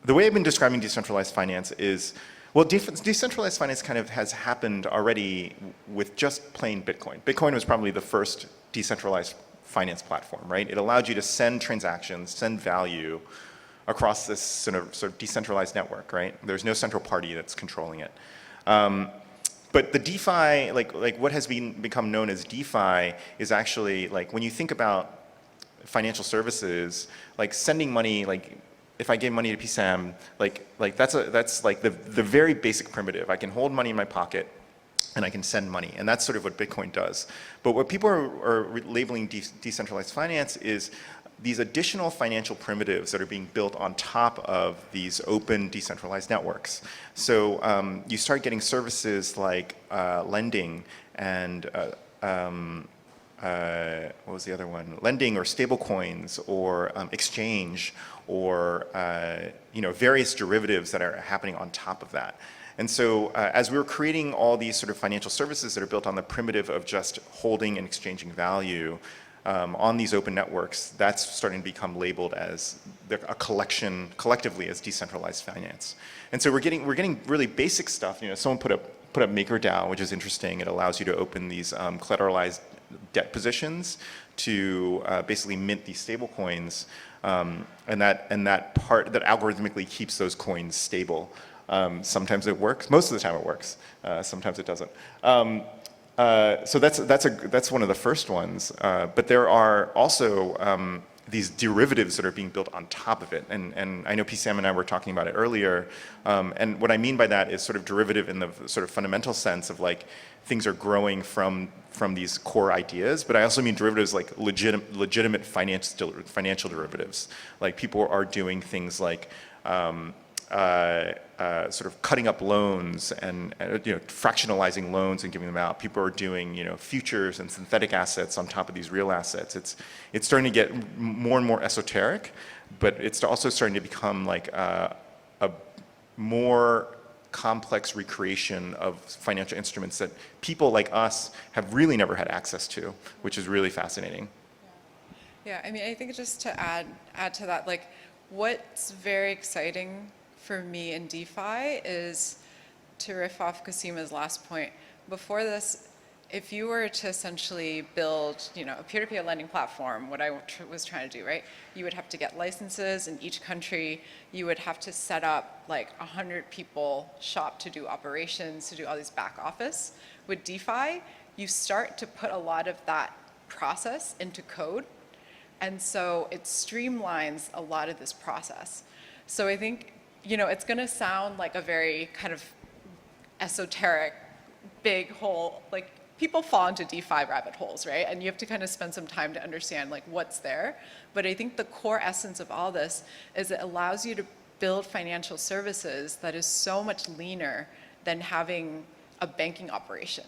the way I've been describing decentralized finance is, well, decentralized finance kind of has happened already with just plain Bitcoin. Bitcoin was probably the first decentralized finance platform, right? It allowed you to send transactions, send value across this sort of decentralized network, right? There's no central party that's controlling it. But the DeFi, like what has become known as DeFi is actually, like, when you think about financial services, like sending money, like if I gave money to PSAM, like that's like the very basic primitive. I can hold money in my pocket and I can send money, and that's sort of what Bitcoin does. But what people are labeling decentralized finance is these additional financial primitives that are being built on top of these open decentralized networks. So you start getting services like lending and what was the other one? Lending or stable coins or exchange or various derivatives that are happening on top of that. And so as we were creating all these sort of financial services that are built on the primitive of just holding and exchanging value on these open networks, that's starting to become labeled as a collection, collectively, as decentralized finance. And so we're getting really basic stuff. Someone put up MakerDAO, which is interesting. It allows you to open these collateralized debt positions to basically mint these stable coins, and that algorithmically keeps those coins stable. Sometimes it works. Most of the time it works. Sometimes it doesn't. So that's one of the first ones. But there are also these derivatives that are being built on top of it. And I know PSAM and I were talking about it earlier. And what I mean by that is sort of derivative in the sort of fundamental sense of like things are growing from these core ideas. But I also mean derivatives like legitimate financial derivatives. Like people are doing things like sort of cutting up loans and fractionalizing loans and giving them out. People are doing futures and synthetic assets on top of these real assets. It's starting to get more and more esoteric, but it's also starting to become like a more complex recreation of financial instruments that people like us have really never had access to, which is really fascinating. Yeah, I mean, I think just to add to that, like what's very exciting for me in DeFi is, to riff off Kasima's last point, before this, if you were to essentially build a peer-to-peer lending platform, what I was trying to do, right? You would have to get licenses in each country. You would have to set up like 100 people shop to do operations, to do all these back office. With DeFi, you start to put a lot of that process into code. And so it streamlines a lot of this process. So I think it's going to sound like a very kind of esoteric, big hole. Like people fall into DeFi rabbit holes, right? And you have to kind of spend some time to understand like what's there. But I think the core essence of all this is it allows you to build financial services that is so much leaner than having a banking operation,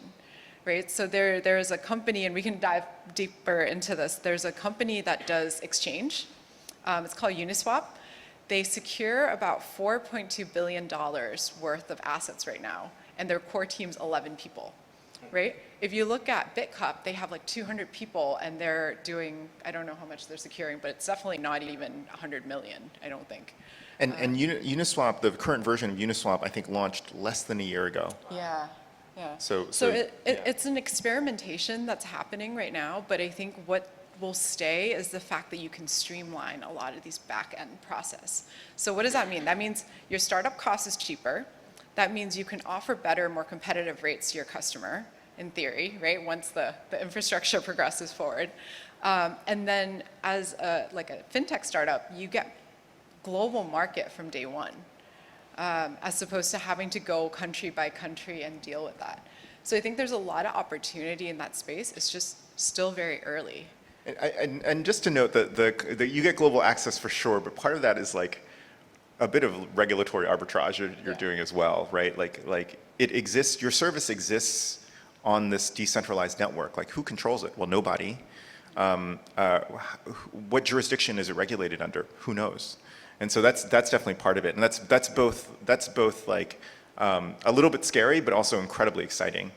right? So there is a company, and we can dive deeper into this. There's a company that does exchange. It's called Uniswap. They secure about $4.2 billion worth of assets right now, and their core team's 11 people, right? If you look at BitCup, they have like 200 people, and they're doing, I don't know how much they're securing, but it's definitely not even 100 million, I don't think. And Uniswap, the current version of Uniswap, I think launched less than a year ago. Yeah. So it's an experimentation that's happening right now, but I think what will stay is the fact that you can streamline a lot of these back-end process. So what does that mean? That means your startup cost is cheaper. That means you can offer better, more competitive rates to your customer, in theory, right? Once the infrastructure progresses forward. And then as a fintech startup, you get global market from day one, as opposed to having to go country by country and deal with that. So I think there's a lot of opportunity in that space. It's just still very early. And just to note that you get global access for sure, but part of that is like a bit of regulatory arbitrage you're doing as well, right? Like it exists, your service exists on this decentralized network. Like who controls it? Well, nobody. What jurisdiction is it regulated under? Who knows? And so that's definitely part of it. And that's both like a little bit scary, but also incredibly exciting.